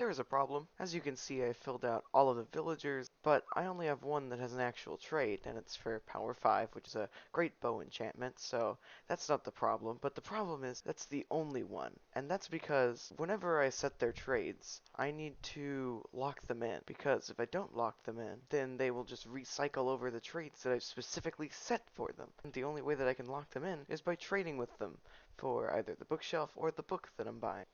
there is a problem. As you can see, I filled out all of the villagers, but I only have one that has an actual trait, and it's for power 5, which is a great bow enchantment, so that's not the problem. But the problem is that's the only one, and that's because whenever I set their trades, I need to lock them in, because if I don't lock them in, then they will just recycle over the traits that I've specifically set for them. And the only way that I can lock them in is by trading with them for either the bookshelf or the book that I'm buying.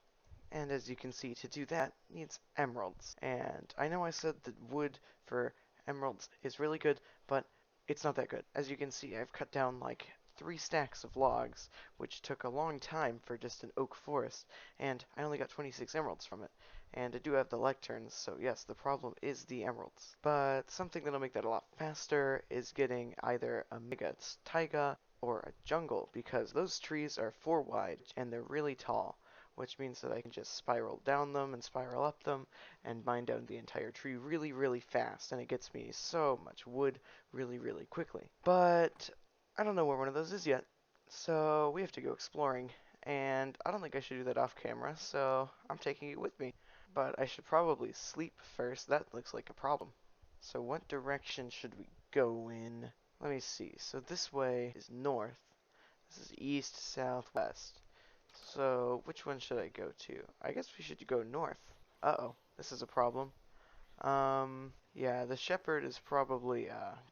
And as you can see, to do that needs emeralds. And I know I said that wood for emeralds is really good, but it's not that good. As you can see, I've cut down like 3 stacks of logs, which took a long time for just an oak forest, and I only got 26 emeralds from it. And I do have the lecterns, so yes, the problem is the emeralds. But something that'll make that a lot faster is getting either a mega taiga or a jungle, because those trees are 4 wide and they're really tall, which means that I can just spiral down them and spiral up them and mine down the entire tree really, really fast, and it gets me so much wood really, really quickly. But I don't know where one of those is yet, so we have to go exploring, and I don't think I should do that off camera, so I'm taking it with me. But I should probably sleep first. That looks like a problem. So what direction should we go in? Let me see. So this way is north. This is east, south, west. So, which one should I go to? I guess we should go north. Uh-oh, this is a problem. Yeah, the shepherd is probably,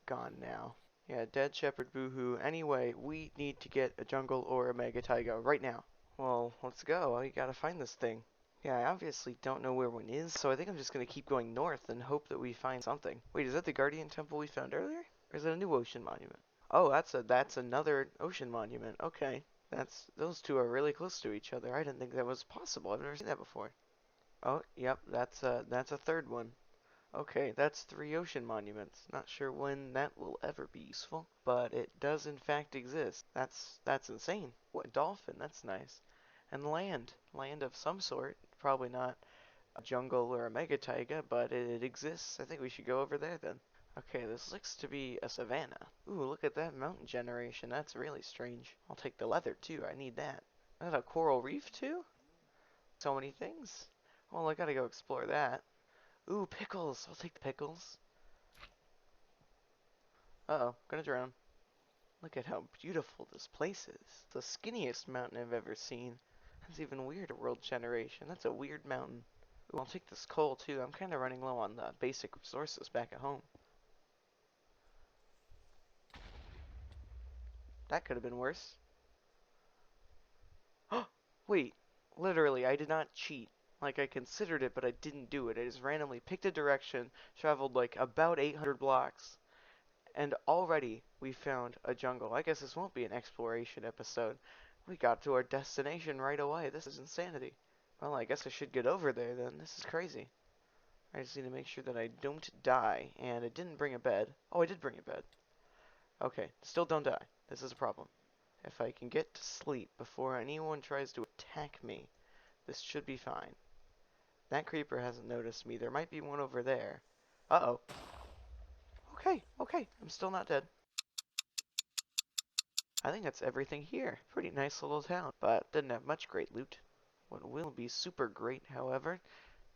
gone now. Yeah, dead shepherd, boohoo. Anyway, we need to get a jungle or a mega taiga right now. Well, let's go. We gotta find this thing. Yeah, I obviously don't know where one is, so I think I'm just gonna keep going north and hope that we find something. Wait, is that the Guardian Temple we found earlier? Or is it a new ocean monument? Oh, that's another ocean monument. Okay. Those two are really close to each other. I didn't think that was possible. I've never seen that before. Oh, yep, that's a third one. Okay, that's 3 ocean monuments. Not sure when that will ever be useful, but it does in fact exist. That's insane. What dolphin? That's nice. And land of some sort. Probably not a jungle or a mega taiga, but it exists. I think we should go over there then. Okay, this looks to be a savanna. Ooh, look at that mountain generation. That's really strange. I'll take the leather too. I need that. Is that a coral reef too? So many things. Well, I gotta go explore that. Ooh, pickles. I'll take the pickles. Uh-oh, gonna drown. Look at how beautiful this place is. The skinniest mountain I've ever seen. That's even weirder, world generation. That's a weird mountain. Ooh, I'll take this coal too. I'm kinda running low on the basic resources back at home. That could have been worse. Wait, literally, I did not cheat. Like, I considered it, but I didn't do it. I just randomly picked a direction, traveled like about 800 blocks, and already we found a jungle. I guess this won't be an exploration episode. We got to our destination right away. This is insanity. Well, I guess I should get over there then. This is crazy. I just need to make sure that I don't die, and I didn't bring a bed. Oh, I did bring a bed. Okay, still don't die. This is a problem. If I can get to sleep before anyone tries to attack me, this should be fine. That creeper hasn't noticed me. There might be one over there. Uh-oh. Okay, okay. I'm still not dead. I think that's everything here. Pretty nice little town, but didn't have much great loot. What will be super great, however,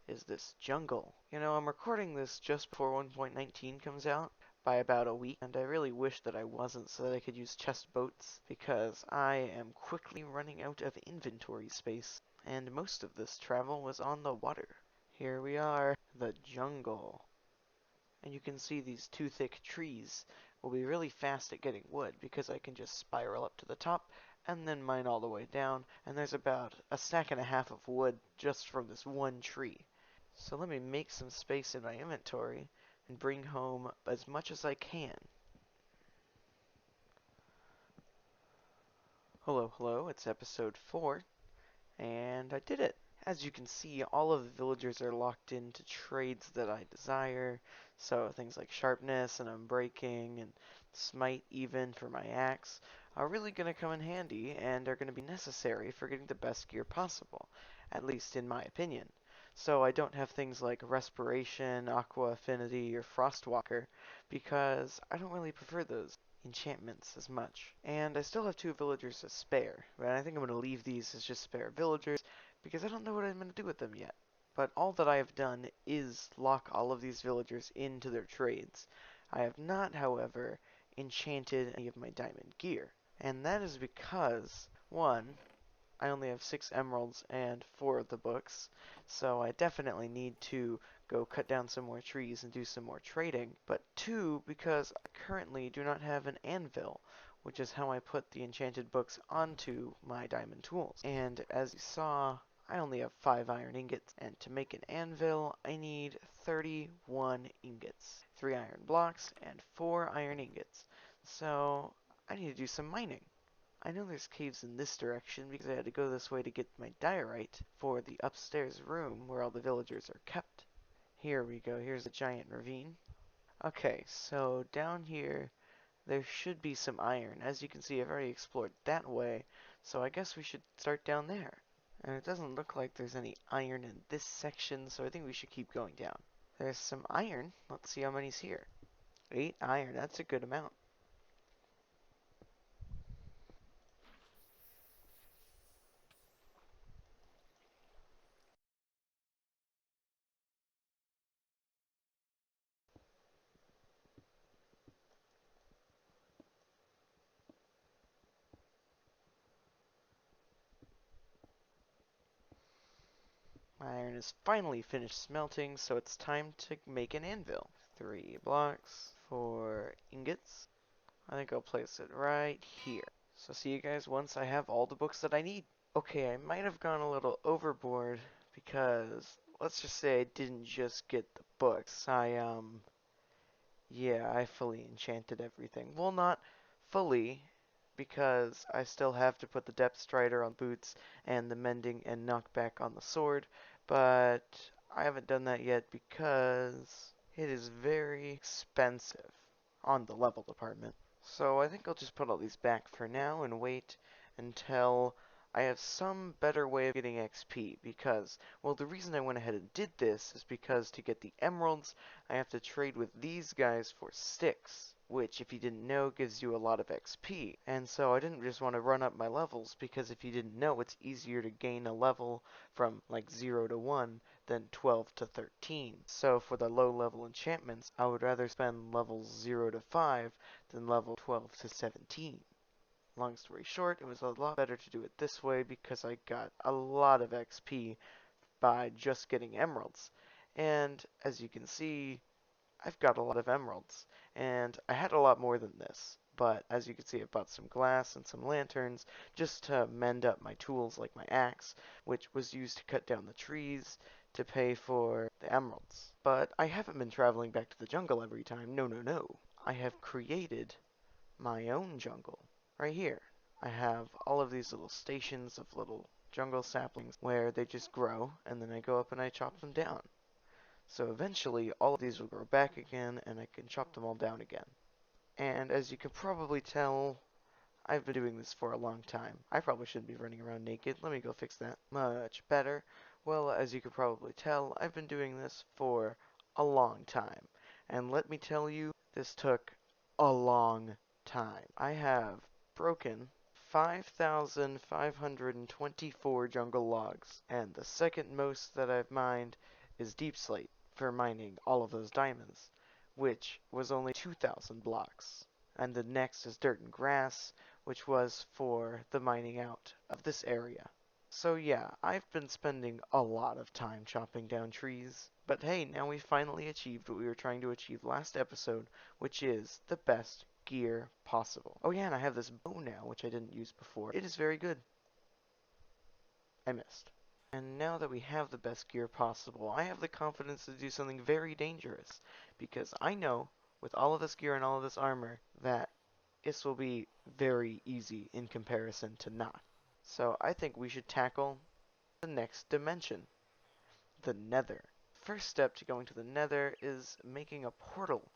is this jungle. You know, I'm recording this just before 1.19 comes out by about a week, and I really wish that I wasn't so that I could use chest boats, because I am quickly running out of inventory space, and most of this travel was on the water. Here we are, the jungle. And you can see these 2 thick trees will be really fast at getting wood because I can just spiral up to the top and then mine all the way down, and there's about a stack and a half of wood just from this one tree. So let me make some space in my inventory and bring home as much as I can. Hello, hello, it's episode 4, and I did it. As you can see, all of the villagers are locked into trades that I desire, so things like sharpness and unbreaking and smite even for my axe are really going to come in handy and are going to be necessary for getting the best gear possible, at least in my opinion. So I don't have things like respiration, aqua affinity, or frostwalker because I don't really prefer those enchantments as much. And I still have 2 villagers to spare, but I think I'm going to leave these as just spare villagers because I don't know what I'm going to do with them yet. But all that I have done is lock all of these villagers into their trades. I have not, however, enchanted any of my diamond gear. And that is because, one, I only have 6 emeralds and 4 of the books, so I definitely need to go cut down some more trees and do some more trading. But 2, because I currently do not have an anvil, which is how I put the enchanted books onto my diamond tools. And as you saw, I only have 5 iron ingots, and to make an anvil, I need 31 ingots, 3 iron blocks, and 4 iron ingots. So I need to do some mining. I know there's caves in this direction because I had to go this way to get my diorite for the upstairs room where all the villagers are kept. Here we go, here's a giant ravine. Okay, so down here there should be some iron. As you can see, I've already explored that way, so I guess we should start down there. And it doesn't look like there's any iron in this section, so I think we should keep going down. There's some iron. Let's see how many's here. 8 iron, that's a good amount. My iron is finally finished smelting, so it's time to make an anvil. 3 blocks, 4 ingots. I think I'll place it right here. So see you guys once I have all the books that I need. Okay, I might have gone a little overboard because let's just say I didn't just get the books. Yeah, I fully enchanted everything. Well, not fully, because I still have to put the depth strider on boots and the mending and knockback on the sword, but I haven't done that yet because it is very expensive on the level department. So I think I'll just put all these back for now and wait until I have some better way of getting XP because, well, the reason I went ahead and did this is because to get the emeralds, I have to trade with these guys for sticks, which, if you didn't know, gives you a lot of XP. And so I didn't just want to run up my levels because if you didn't know, it's easier to gain a level from like 0 to 1 than 12 to 13. So for the low level enchantments, I would rather spend levels 0 to 5 than level 12 to 17. Long story short, it was a lot better to do it this way because I got a lot of XP by just getting emeralds. And as you can see, I've got a lot of emeralds. And I had a lot more than this. But as you can see, I bought some glass and some lanterns just to mend up my tools like my axe, which was used to cut down the trees to pay for the emeralds. But I haven't been traveling back to the jungle every time. No, no, no. I have created my own jungle. Right here, I have all of these little stations of little jungle saplings where they just grow, and then I go up and I chop them down. So eventually, all of these will grow back again, and I can chop them all down again. And as you can probably tell, I've been doing this for a long time. I probably shouldn't be running around naked. Let me go fix that. Much better. Well, as you can probably tell, I've been doing this for a long time. And let me tell you, this took a long time. I have broken 5,524 jungle logs, and the second most that I've mined is deep slate for mining all of those diamonds, which was only 2,000 blocks. And the next is dirt and grass, which was for the mining out of this area. So yeah, I've been spending a lot of time chopping down trees. But hey, now we finally achieved what we were trying to achieve last episode, which is the best gear possible. Oh yeah, and I have this bow now, which I didn't use before. It is very good. I missed. And now that we have the best gear possible, I have the confidence to do something very dangerous. Because I know, with all of this gear and all of this armor, that this will be very easy in comparison to not. So I think we should tackle the next dimension, the Nether. First step to going to the Nether is making a portal,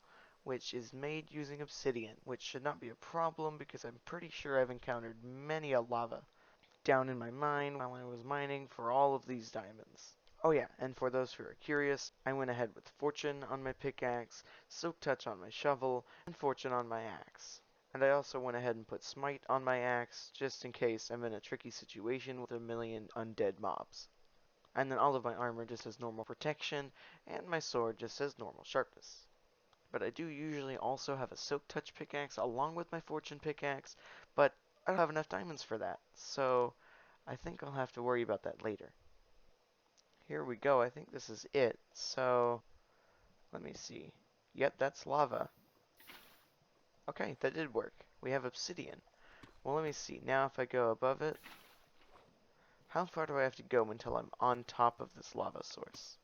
which is made using obsidian, which should not be a problem because I'm pretty sure I've encountered many a lava down in my mine while I was mining for all of these diamonds. Oh yeah, and for those who are curious, I went ahead with Fortune on my pickaxe, Silk Touch on my shovel, and Fortune on my axe. And I also went ahead and put Smite on my axe, just in case I'm in a tricky situation with a million undead mobs. And then all of my armor just has normal protection, and my sword just has normal sharpness. But I do usually also have a Silk Touch pickaxe along with my Fortune pickaxe, but I don't have enough diamonds for that, so I think I'll have to worry about that later. Here we go, I think this is it, so let me see. Yep, that's lava. Okay, that did work. We have obsidian. Well, let me see. Now if I go above it, how far do I have to go until I'm on top of this lava source?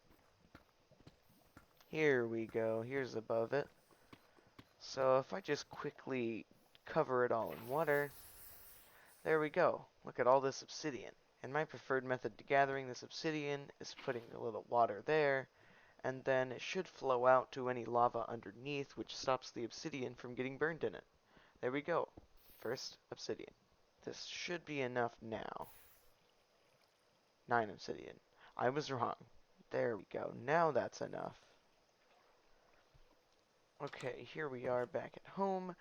Here we go. Here's above it. So if I just quickly cover it all in water, there we go. Look at all this obsidian. And my preferred method to gathering this obsidian is putting a little water there, and then it should flow out to any lava underneath, which stops the obsidian from getting burned in it. There we go. First obsidian. This should be enough now. 9 obsidian. I was wrong. There we go. Now that's enough. Okay, here we are back at home.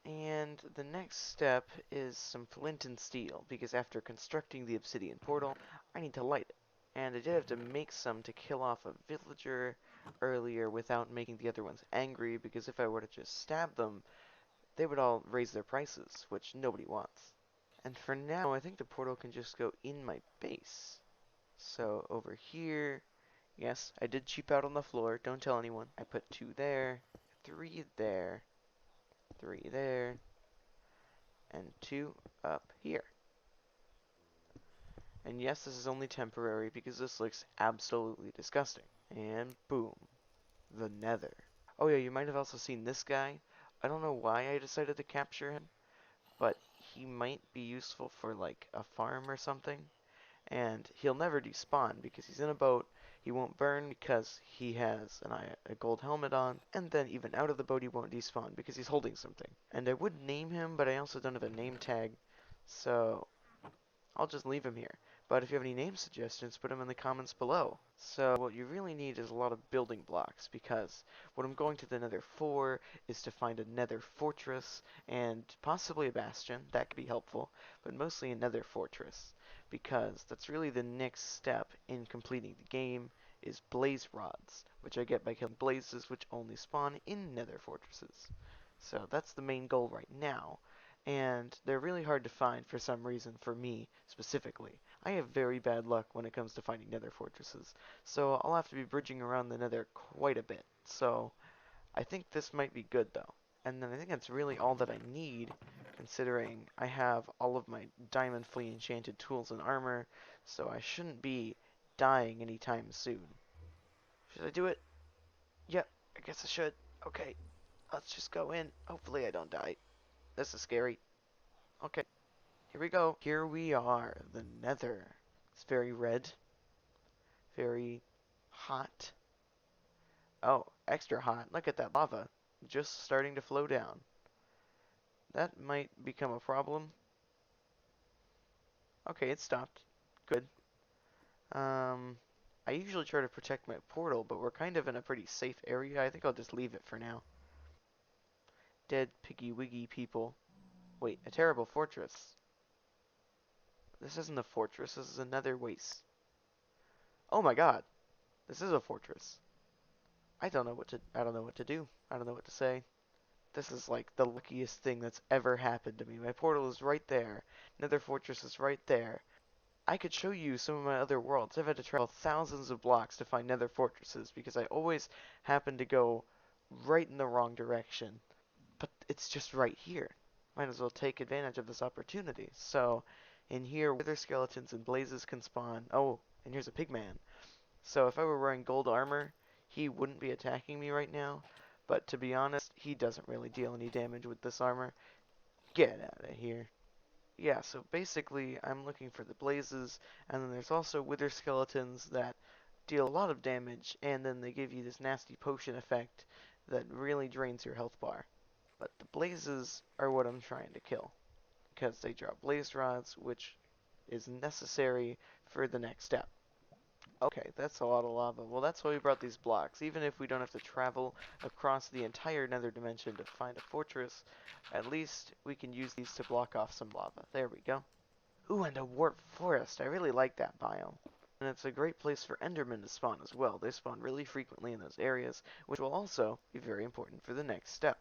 And the next step is some flint and steel, because after constructing the obsidian portal, I need to light it. And I did have to make some to kill off a villager earlier without making the other ones angry, because if I were to just stab them, they would all raise their prices, which nobody wants. And for now, I think the portal can just go in my base. So over here, yes, I did cheap out on the floor, don't tell anyone. I put 2 there, 3 there, 3 there, and 2 up here. And yes, this is only temporary because this looks absolutely disgusting. And boom, the nether. Oh yeah, you might have also seen this guy. I don't know why I decided to capture him, but he might be useful for like a farm or something. And he'll never despawn because he's in a boat. He won't burn because he has a gold helmet on, and then even out of the boat he won't despawn because he's holding something. And I would name him, but I also don't have a name tag, so I'll just leave him here. But if you have any name suggestions, put them in the comments below. So what you really need is a lot of building blocks, because what I'm going to the nether for is to find a nether fortress and possibly a bastion. That could be helpful, but mostly a nether fortress, because that's really the next step in completing the game is blaze rods, which I get by killing blazes which only spawn in nether fortresses. So that's the main goal right now, and they're really hard to find for some reason for me specifically. I have very bad luck when it comes to finding nether fortresses, so I'll have to be bridging around the nether quite a bit. So I think this might be good though. And then I think that's really all that I need, considering I have all of my diamond fully enchanted tools and armor, so I shouldn't be dying anytime soon. Should I do it? Yep, I guess I should. Okay, let's just go in. Hopefully I don't die. This is scary. Okay. Here we go. Here we are, the nether. It's very red, very hot. Oh, extra hot. Look at that lava. Just starting to flow down. That might become a problem. Okay, it stopped. Good. I usually try to protect my portal, but we're kind of in a pretty safe area. I think I'll just leave it for now. Dead piggy wiggy people. Wait, a terrible fortress. This isn't a fortress, this is another waste. Oh my god. This is a fortress. I don't know what to do. I don't know what to say. This is like the luckiest thing that's ever happened to me. My portal is right there. Nether fortress is right there. I could show you some of my other worlds. I've had to travel thousands of blocks to find nether fortresses because I always happen to go right in the wrong direction. But it's just right here. Might as well take advantage of this opportunity. So, in here, wither skeletons and blazes can spawn. Oh, and here's a pigman. So if I were wearing gold armor, he wouldn't be attacking me right now. But to be honest, he doesn't really deal any damage with this armor. Get out of here. Yeah, so basically I'm looking for the blazes, and then there's also wither skeletons that deal a lot of damage, and then they give you this nasty potion effect that really drains your health bar. But the blazes are what I'm trying to kill, because they drop blaze rods, which is necessary for the next step. Okay, that's a lot of lava. Well, that's why we brought these blocks. Even if we don't have to travel across the entire nether dimension to find a fortress, at least we can use these to block off some lava. There we go. Ooh, and a warp forest. I really like that biome. And it's a great place for Endermen to spawn as well. They spawn really frequently in those areas, which will also be very important for the next step.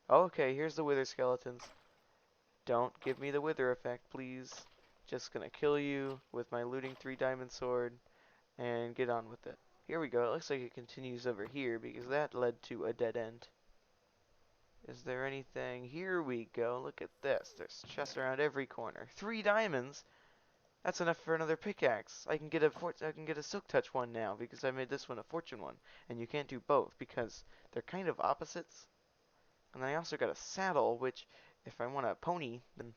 Okay, here's the wither skeletons. Don't give me the wither effect, please. Just gonna kill you with my looting 3 diamond sword and get on with it. Here we go. It looks like it continues over here because that led to a dead end. Is there anything? Here we go. Look at this. There's chests around every corner. 3 diamonds? That's enough for another pickaxe. I can get a silk touch one now because I made this one a fortune one. And you can't do both because they're kind of opposites. And I also got a saddle, which if I want a pony, then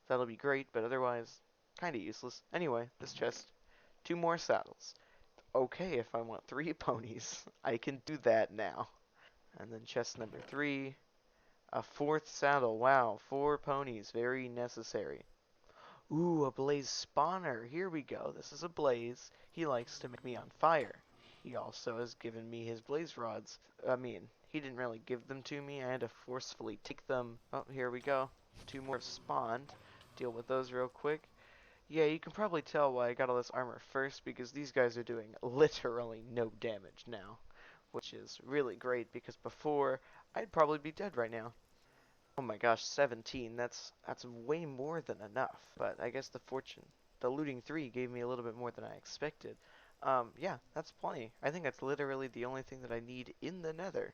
that'll be great, but otherwise kind of useless. Anyway, this chest, 2 more saddles. Okay, if I want 3 ponies, I can do that now. And then chest number 3, a 4th saddle. Wow, 4 ponies, very necessary. Ooh, a blaze spawner. Here we go. This is a blaze. He likes to make me on fire. He also has given me his blaze rods. I mean, he didn't really give them to me. I had to forcefully take them. Oh, here we go. 2 more have spawned. Deal with those real quick. Yeah, you can probably tell why I got all this armor first, because these guys are doing literally no damage now. Which is really great, because before, I'd probably be dead right now. Oh my gosh, 17. That's way more than enough. But I guess the looting 3 gave me a little bit more than I expected. Yeah, that's plenty. I think that's literally the only thing that I need in the nether.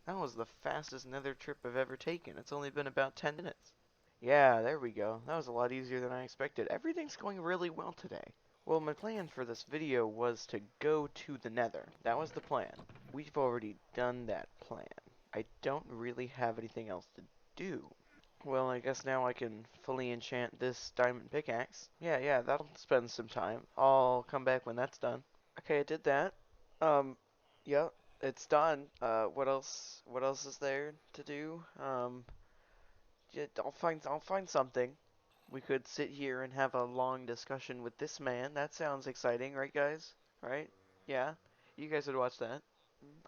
That was the fastest nether trip I've ever taken. It's only been about 10 minutes. Yeah, there we go. That was a lot easier than I expected. Everything's going really well today. Well, my plan for this video was to go to the nether. That was the plan. We've already done that plan. I don't really have anything else to do. Well, I guess now I can fully enchant this diamond pickaxe. Yeah, that'll spend some time. I'll come back when that's done. Okay, I did that. Um, yep, it's done. What else is there to do? Yeah, I'll find something. We could sit here and have a long discussion with this man. That sounds exciting, right, guys? Right? Yeah? You guys would watch that.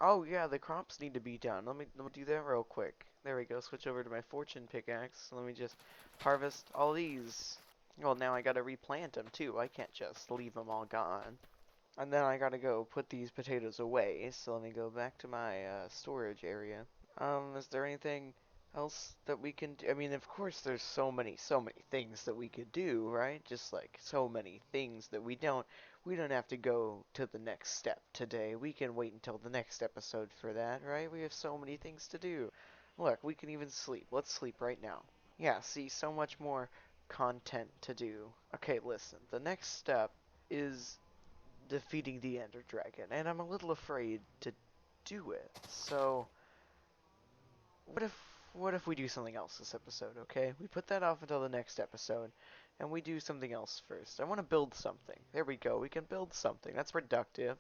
Oh, yeah, the crops need to be done. Let me do that real quick. There we go. Switch over to my fortune pickaxe. Let me just harvest all these. Well, now I gotta replant them, too. I can't just leave them all gone. And then I gotta go put these potatoes away. So let me go back to my storage area. Is there anything else that we can do? I mean, of course, there's so many things that we could do, right? Just like so many things that we don't have to go to the next step today. We can wait until the next episode for that, right? We have so many things to do. Look, we can even sleep. Let's sleep right now. Yeah, see, so much more content to do. Okay, listen, the next step is defeating the Ender Dragon, and I'm a little afraid to do it. So, what if we do something else this episode, okay? We put that off until the next episode, and we do something else first. I want to build something. There we go. We can build something. That's productive.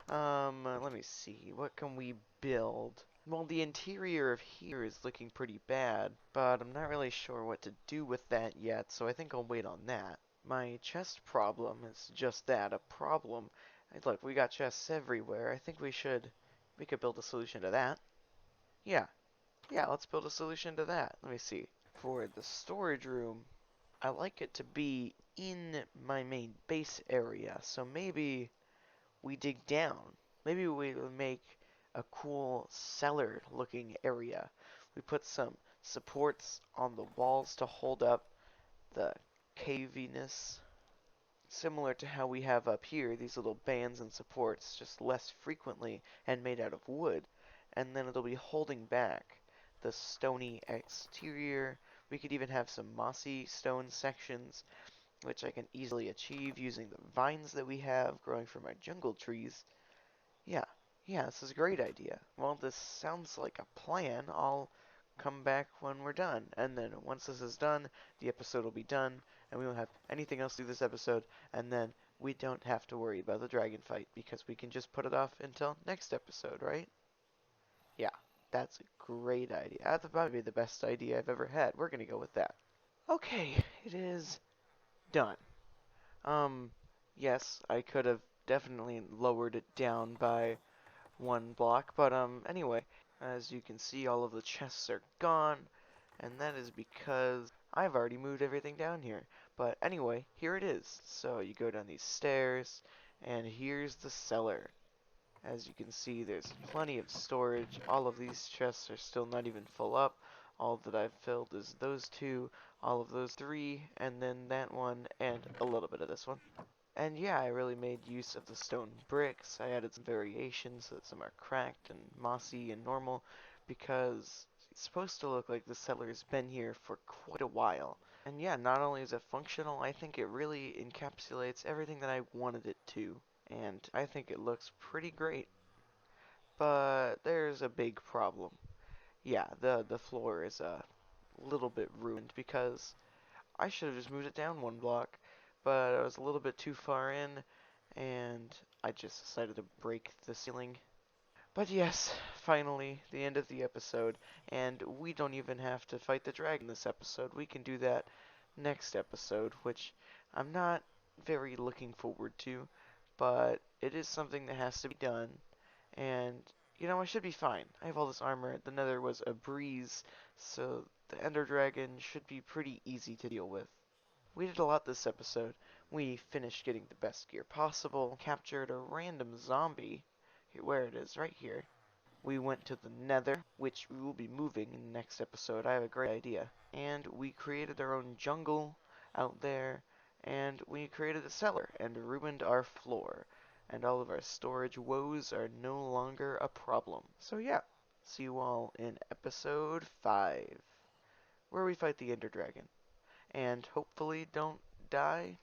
Let me see. What can we build? Well, the interior of here is looking pretty bad, but I'm not really sure what to do with that yet, so I think I'll wait on that. My chest problem is just that, a problem. Look, we got chests everywhere. I think we could build a solution to that. Yeah, yeah, let's build a solution to that. Let me see. For the storage room, I like it to be in my main base area, so maybe we dig down. Maybe we make a cool cellar looking area. We put some supports on the walls to hold up the caviness, similar to how we have up here, these little bands and supports, just less frequently and made out of wood. And then it'll be holding back the stony exterior. We could even have some mossy stone sections, which I can easily achieve using the vines that we have growing from our jungle trees. Yeah, yeah, this is a great idea. Well, this sounds like a plan. I'll come back when we're done. And then once this is done, the episode will be done, and we won't have anything else to do this episode, and then we don't have to worry about the dragon fight, because we can just put it off until next episode, right? Yeah, that's a great idea. That's probably the best idea I've ever had. We're gonna go with that. Okay, it is done. Um, yes, I could have definitely lowered it down by 1 block, but anyway, as you can see, all of the chests are gone, and that is because I've already moved everything down here. But anyway, here it is. So you go down these stairs, And here's the cellar. As you can see, there's plenty of storage. All of these chests are still not even full up. All that I've filled is those two, all of those three, and then that one, and a little bit of this one. And yeah, I really made use of the stone bricks. I added some variations so that some are cracked and mossy and normal because it's supposed to look like the cellar's been here for quite a while. And yeah, not only is it functional, I think it really encapsulates everything that I wanted it to. And I think it looks pretty great. But there's a big problem. Yeah, the floor is a little bit ruined because I should have just moved it down one block, but I was a little bit too far in, and I just decided to break the ceiling. But yes, finally, the end of the episode, and we don't even have to fight the dragon this episode. We can do that next episode, which I'm not very looking forward to, but it is something that has to be done, and I should be fine. I have all this armor. The nether was a breeze, so the ender dragon should be pretty easy to deal with. We did a lot this episode. We finished getting the best gear possible, captured a random zombie, where it is, right here. We went to the nether, which we will be moving in the next episode. I have a great idea. And we created our own jungle out there, and we created a cellar and ruined our floor. And all of our storage woes are no longer a problem. So yeah, see you all in episode 5, where we fight the Ender Dragon. And hopefully don't die